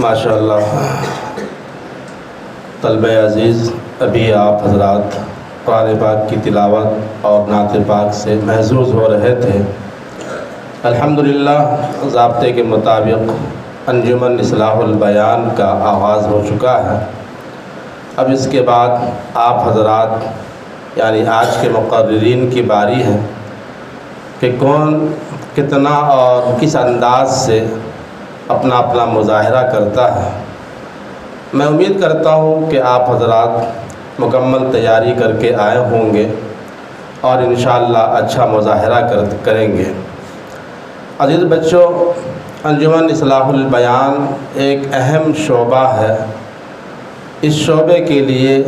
ماشاء اللہ طلبہ عزیز، ابھی آپ حضرات قرآن پاک کی تلاوت اور نعت پاک سے محظوظ ہو رہے تھے۔ الحمدللہ ضابطے کے مطابق انجمن اصلاح البیان کا آغاز ہو چکا ہے۔ اب اس کے بعد آپ حضرات یعنی آج کے مقررین کی باری ہے کہ کون کتنا اور کس انداز سے اپنا اپنا مظاہرہ کرتا ہے۔ میں امید کرتا ہوں کہ آپ حضرات مکمل تیاری کر کے آئے ہوں گے اور انشاءاللہ اچھا مظاہرہ کریں گے۔ عزیز بچوں، انجمن اصلاح البیان ایک اہم شعبہ ہے۔ اس شعبے کے لیے،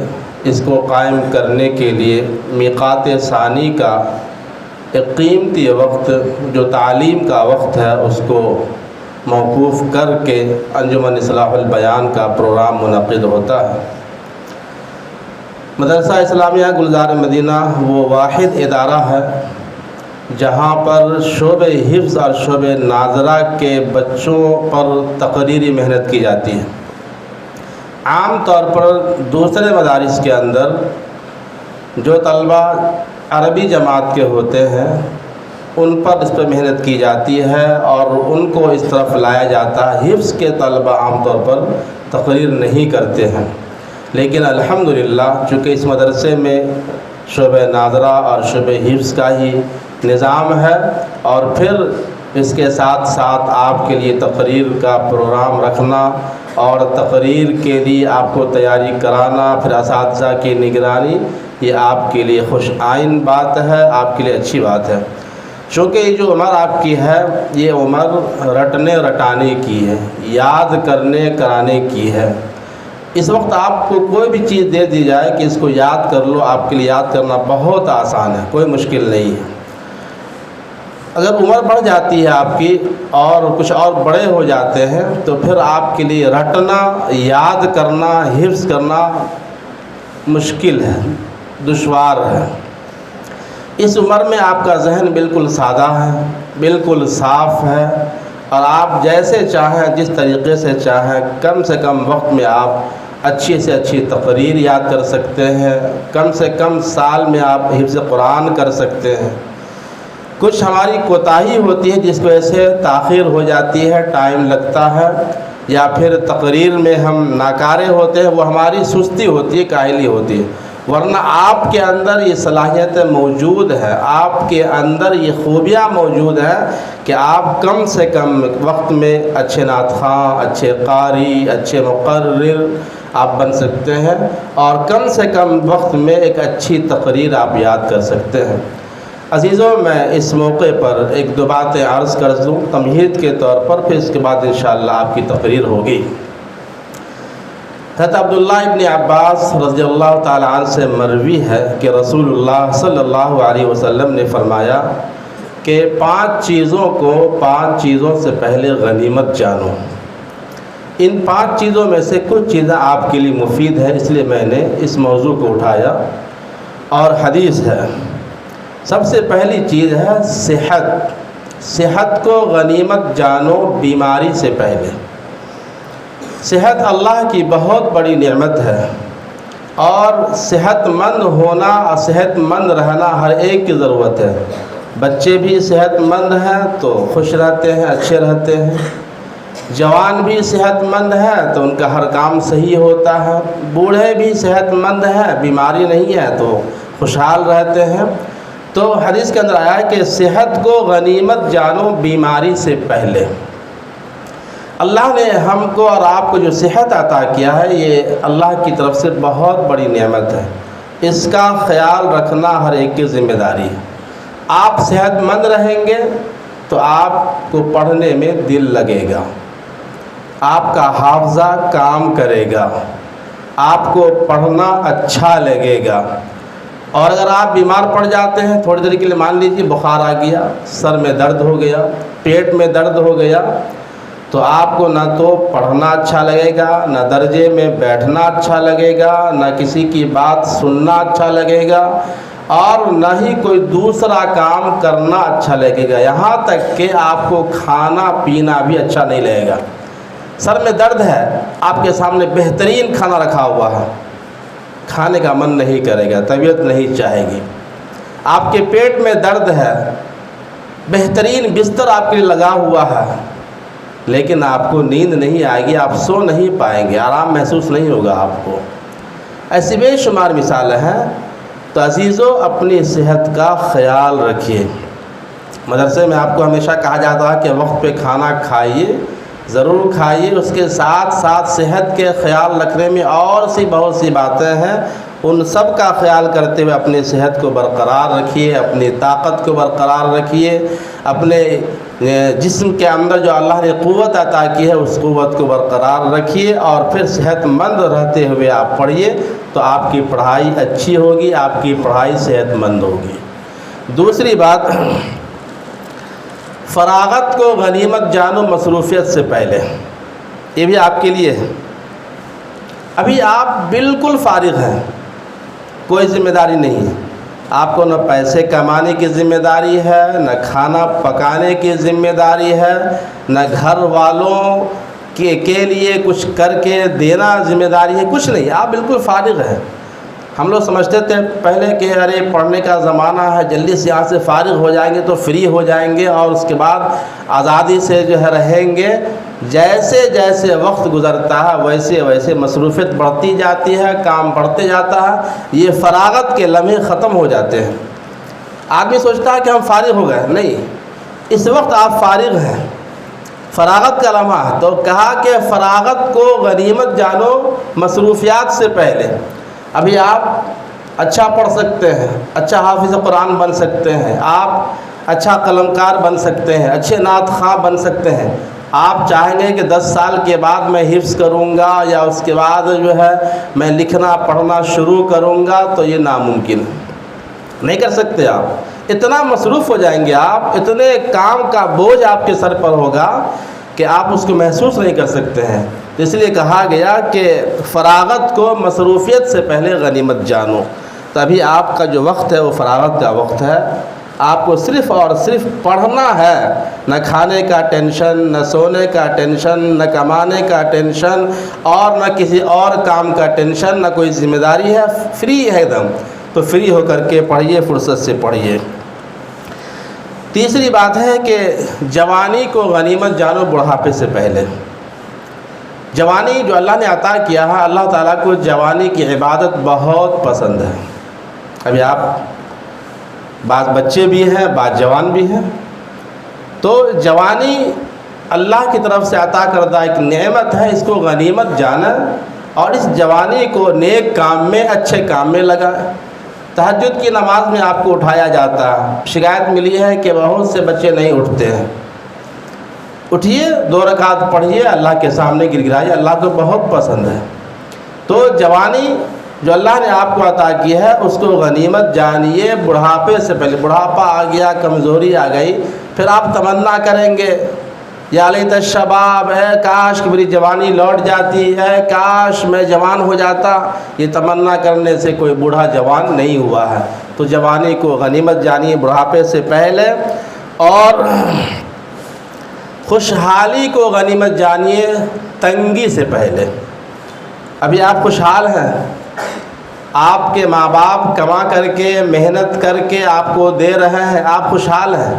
اس کو قائم کرنے کے لیے میقات ثانی کا ایک قیمتی وقت جو تعلیم کا وقت ہے اس کو موقوف کر کے انجمن اصلاح البیان کا پروگرام منعقد ہوتا ہے۔ مدرسہ اسلامیہ گلزار مدینہ وہ واحد ادارہ ہے جہاں پر شعبہ حفظ اور شعبہ ناظرہ کے بچوں پر تقریری محنت کی جاتی ہے۔ عام طور پر دوسرے مدارس کے اندر جو طلبہ عربی جماعت کے ہوتے ہیں ان پر اس پر محنت کی جاتی ہے اور ان کو اس طرف لایا جاتا ہے۔ حفظ کے طلبہ عام طور پر تقریر نہیں کرتے ہیں، لیکن الحمدللہ چونکہ اس مدرسے میں شعبہ ناظرہ اور شعبہ حفظ کا ہی نظام ہے اور پھر اس کے ساتھ ساتھ آپ کے لیے تقریر کا پروگرام رکھنا اور تقریر کے لیے آپ کو تیاری کرانا، پھر اساتذہ کی نگرانی، یہ آپ کے لیے خوش آئین بات ہے، آپ کے لیے اچھی بات ہے۔ چونکہ یہ جو عمر آپ کی ہے یہ عمر رٹنے رٹانے کی ہے، یاد کرنے کرانے کی ہے۔ اس وقت آپ کو کوئی بھی چیز دے دی جائے کہ اس کو یاد کر لو، آپ کے لیے یاد کرنا بہت آسان ہے، کوئی مشکل نہیں ہے۔ اگر عمر بڑھ جاتی ہے آپ کی اور کچھ اور بڑے ہو جاتے ہیں تو پھر آپ کے لیے رٹنا، یاد کرنا، حفظ کرنا مشکل ہے، دشوار ہے۔ اس عمر میں آپ کا ذہن بالکل سادہ ہے، بالکل صاف ہے اور آپ جیسے چاہیں، جس طریقے سے چاہیں، کم سے کم وقت میں آپ اچھی سے اچھی تقریر یاد کر سکتے ہیں، کم سے کم سال میں آپ حفظ قرآن کر سکتے ہیں۔ کچھ ہماری کوتاہی ہوتی ہے جس وجہ سے تاخیر ہو جاتی ہے، ٹائم لگتا ہے، یا پھر تقریر میں ہم ناکارے ہوتے ہیں، وہ ہماری سستی ہوتی ہے، کاہلی ہوتی ہے۔ ورنہ آپ کے اندر یہ صلاحیتیں موجود ہیں، آپ کے اندر یہ خوبیاں موجود ہیں کہ آپ کم سے کم وقت میں اچھے نعت خواں، اچھے قاری، اچھے مقرر آپ بن سکتے ہیں اور کم سے کم وقت میں ایک اچھی تقریر آپ یاد کر سکتے ہیں۔ عزیزوں، میں اس موقع پر ایک دو باتیں عرض کر دوں تمہید کے طور پر، پھر اس کے بعد انشاءاللہ آپ کی تقریر ہوگی۔ حضرت عبداللہ ابن عباس رضی اللہ تعالیٰ عنہ سے مروی ہے کہ رسول اللہ صلی اللہ علیہ وسلم نے فرمایا کہ 5 چیزوں سے پہلے غنیمت جانو۔ ان 5 چیزوں میں سے کچھ چیزیں آپ کے لیے مفید ہے، اس لیے میں نے اس موضوع کو اٹھایا اور حدیث ہے۔ سب سے پہلی چیز ہے صحت کو غنیمت جانو بیماری سے پہلے۔ صحت اللہ کی بہت بڑی نعمت ہے اور صحت مند ہونا اور صحت مند رہنا ہر ایک کی ضرورت ہے۔ بچے بھی صحت مند ہیں تو خوش رہتے ہیں، اچھے رہتے ہیں۔ جوان بھی صحت مند ہیں تو ان کا ہر کام صحیح ہوتا ہے۔ بوڑھے بھی صحت مند ہیں، بیماری نہیں ہے تو خوشحال رہتے ہیں۔ تو حدیث کے اندر آیا ہے کہ صحت کو غنیمت جانو بیماری سے پہلے۔ اللہ نے ہم کو اور آپ کو جو صحت عطا کیا ہے یہ اللہ کی طرف سے بہت بڑی نعمت ہے، اس کا خیال رکھنا ہر ایک کی ذمہ داری ہے۔ آپ صحت مند رہیں گے تو آپ کو پڑھنے میں دل لگے گا، آپ کا حافظہ کام کرے گا، آپ کو پڑھنا اچھا لگے گا۔ اور اگر آپ بیمار پڑ جاتے ہیں، تھوڑی دیر کے لیے مان لیجیے بخار آ گیا، سر میں درد ہو گیا، پیٹ میں درد ہو گیا، تو آپ کو نہ تو پڑھنا اچھا لگے گا، نہ درجے میں بیٹھنا اچھا لگے گا، نہ کسی کی بات سننا اچھا لگے گا اور نہ ہی کوئی دوسرا کام کرنا اچھا لگے گا۔ یہاں تک کہ آپ کو کھانا پینا بھی اچھا نہیں لگے گا۔ سر میں درد ہے، آپ کے سامنے بہترین کھانا رکھا ہوا ہے، کھانے کا من نہیں کرے گا، طبیعت نہیں چاہے گی۔ آپ کے پیٹ میں درد ہے، بہترین بستر آپ کے لیے لگا ہوا ہے، لیکن آپ کو نیند نہیں آئے گی، آپ سو نہیں پائیں گے، آرام محسوس نہیں ہوگا آپ کو۔ ایسی بے شمار مثالیں ہیں۔ تو عزیزو، اپنی صحت کا خیال رکھیے۔ مدرسے میں آپ کو ہمیشہ کہا جاتا ہے کہ وقت پہ کھانا کھائیے، ضرور کھائیے، اس کے ساتھ ساتھ صحت کے خیال رکھنے میں اور بہت سی باتیں ہیں، ان سب کا خیال کرتے ہوئے اپنی صحت کو برقرار رکھیے، اپنی طاقت کو برقرار رکھیے، اپنے جسم کے اندر جو اللہ نے قوت عطا کی ہے اس قوت کو برقرار رکھیے، اور پھر صحت مند رہتے ہوئے آپ پڑھیے، تو آپ کی پڑھائی اچھی ہوگی، آپ کی پڑھائی صحت مند ہوگی۔ دوسری بات، فراغت کو غنیمت جانو مصروفیت سے پہلے، یہ بھی آپ کے لیے ہے۔ ابھی آپ بالکل فارغ ہیں، کوئی ذمہ داری نہیں ہے، آپ کو نہ پیسے کمانے کی ذمہ داری ہے، نہ کھانا پکانے کی ذمہ داری ہے، نہ گھر والوں کے لیے کچھ کر کے دینا ذمہ داری ہے، کچھ نہیں، آپ بالکل فارغ ہیں۔ ہم لوگ سمجھتے تھے پہلے کہ ارے پڑھنے کا زمانہ ہے، جلدی سے یہاں سے فارغ ہو جائیں گے تو فری ہو جائیں گے، اور اس کے بعد آزادی سے جو ہے رہیں گے۔ جیسے جیسے وقت گزرتا ہے ویسے ویسے مصروفیت بڑھتی جاتی ہے، کام بڑھتے جاتا ہے، یہ فراغت کے لمحے ختم ہو جاتے ہیں۔ آدمی سوچتا ہے کہ ہم فارغ ہو گئے، نہیں، اس وقت آپ فارغ ہیں، فراغت کا لمحہ ہے۔ تو کہا کہ فراغت کو غنیمت جانو مصروفیات سے پہلے۔ ابھی آپ اچھا پڑھ سکتے ہیں، اچھا حافظ قرآن بن سکتے ہیں، آپ اچھا قلمکار بن سکتے ہیں، اچھے نعت خواں بن سکتے ہیں۔ آپ چاہیں گے کہ 10 سال کے بعد میں حفظ کروں گا، یا اس کے بعد جو ہے میں لکھنا پڑھنا شروع کروں گا، تو یہ ناممکن ہے، نہیں کر سکتے۔ آپ اتنا مصروف ہو جائیں گے، آپ اتنے کام کا بوجھ آپ کے سر پر ہوگا کہ آپ اس کو محسوس نہیں کر سکتے ہیں۔ اس لیے کہا گیا کہ فراغت کو مصروفیت سے پہلے غنیمت جانو۔ تبھی آپ کا جو وقت ہے وہ فراغت کا وقت ہے، آپ کو صرف اور صرف پڑھنا ہے، نہ کھانے کا ٹینشن، نہ سونے کا ٹینشن، نہ کمانے کا ٹینشن، اور نہ کسی اور کام کا ٹینشن، نہ کوئی ذمہ داری ہے، فری ہے ایک دم۔ تو فری ہو کر کے پڑھیے، فرصت سے پڑھیے۔ تیسری بات ہے کہ جوانی کو غنیمت جانو بڑھاپے سے پہلے۔ جوانی جو اللہ نے عطا کیا ہے، اللہ تعالیٰ کو جوانی کی عبادت بہت پسند ہے۔ ابھی آپ بعض بچے بھی ہیں، بعض جوان بھی ہیں، تو جوانی اللہ کی طرف سے عطا کردہ ایک نعمت ہے، اس کو غنیمت جانا، اور اس جوانی کو نیک کام میں، اچھے کام میں لگائیں۔ تہجد کی نماز میں آپ کو اٹھایا جاتا ہے، شکایت ملی ہے کہ بہت سے بچے نہیں اٹھتے ہیں۔ اٹھیے، 2 رکعت پڑھیے، اللہ کے سامنے گر گرائیے، اللہ کو بہت پسند ہے۔ تو جوانی جو اللہ نے آپ کو عطا کی ہے اس کو غنیمت جانیے بڑھاپے سے پہلے۔ بڑھاپا آ گیا، کمزوری آ گئی، پھر آپ تمنا کریں گے یا لیت الشباب، ہے کاش کہ میری جوانی لوٹ جاتی ہے، کاش میں جوان ہو جاتا۔ یہ تمنا کرنے سے کوئی بوڑھا جوان نہیں ہوا ہے۔ تو جوانی کو غنیمت جانیے بڑھاپے سے پہلے، اور خوشحالی کو غنیمت جانیے تنگی سے پہلے۔ ابھی آپ خوشحال ہیں، آپ کے ماں باپ کما کر کے، محنت کر کے آپ کو دے رہے ہیں، آپ خوشحال ہیں۔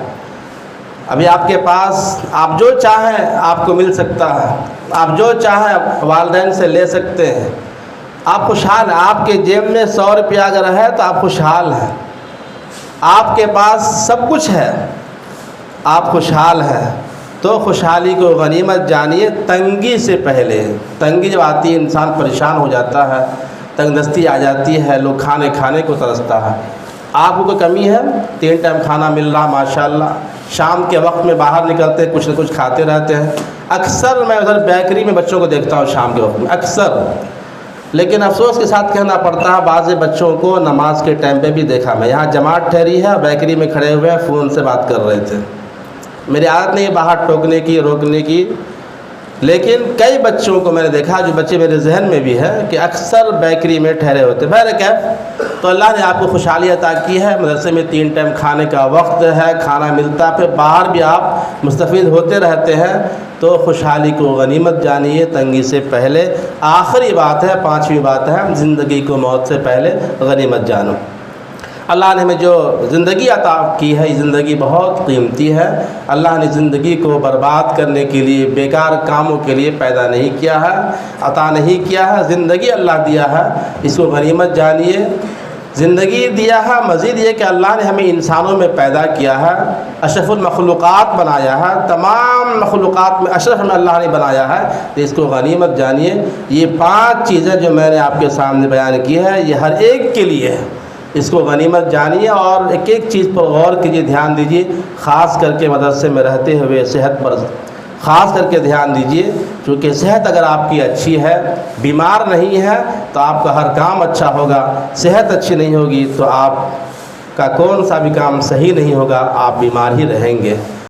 ابھی آپ کے پاس آپ جو چاہیں آپ کو مل سکتا ہے، آپ جو چاہیں والدین سے لے سکتے ہیں، آپ خوشحال ہیں۔ آپ کے جیب میں 100 روپیہ اگر ہے تو آپ خوشحال ہیں، آپ کے پاس سب کچھ ہے، آپ خوشحال ہیں۔ تو خوشحالی کو غنیمت جانیے تنگی سے پہلے۔ تنگی جب آتی ہے انسان پریشان ہو جاتا ہے، تنگ دستی آ جاتی ہے، لوگ کھانے کو ترستا ہے۔ آپ کو کوئی کمی ہے؟ 3 ٹائم کھانا مل رہا ماشاءاللہ، شام کے وقت میں باہر نکلتے کچھ نہ کچھ کھاتے رہتے ہیں۔ اکثر میں ادھر بیکری میں بچوں کو دیکھتا ہوں شام کے وقت میں، اکثر، لیکن افسوس کے ساتھ کہنا پڑتا ہے بعض بچوں کو نماز کے ٹائم پہ بھی دیکھا میں، یہاں جماعت ٹھہری ہے، بیکری میں کھڑے ہوئے ہیں، فون سے بات کر رہے تھے۔ میری عادت نہیں ہے باہر ٹوکنے کی، روکنے کی، لیکن کئی بچوں کو میں نے دیکھا، جو بچے میرے ذہن میں بھی ہے، کہ اکثر بیکری میں ٹھہرے ہوتے. بہرکیف تو اللہ نے آپ کو خوشحالی عطا کی ہے، مدرسے میں 3 ٹائم کھانے کا وقت ہے، کھانا ملتا، پھر باہر بھی آپ مستفید ہوتے رہتے ہیں، تو خوشحالی کو غنیمت جانیے. تنگی سے پہلے آخری بات ہے، 5ویں بات ہے، زندگی کو موت سے پہلے غنیمت جانو. اللہ نے ہمیں جو زندگی عطا کی ہے، یہ زندگی بہت قیمتی ہے. اللہ نے زندگی کو برباد کرنے کے لیے، بیکار کاموں کے لیے پیدا نہیں کیا ہے، عطا نہیں کیا ہے. زندگی اللہ دیا ہے، اس کو غنیمت جانیے. زندگی دیا ہے، مزید یہ کہ اللہ نے ہمیں انسانوں میں پیدا کیا ہے، اشرف المخلوقات بنایا ہے، تمام مخلوقات میں اشرف میں اللہ نے بنایا ہے، تو اس کو غنیمت جانیے. یہ 5 چیزیں جو میں نے آپ کے سامنے بیان کی ہے، یہ ہر ایک کے لیے ہے. اس کو غنیمت جانیے اور ایک ایک چیز پر غور کیجیے، دھیان دیجیے. خاص کر کے مدرسے میں رہتے ہوئے صحت پر خاص کر کے دھیان دیجیے، کیونکہ صحت اگر آپ کی اچھی ہے، بیمار نہیں ہے، تو آپ کا ہر کام اچھا ہوگا. صحت اچھی نہیں ہوگی تو آپ کا کون سا بھی کام صحیح نہیں ہوگا، آپ بیمار ہی رہیں گے.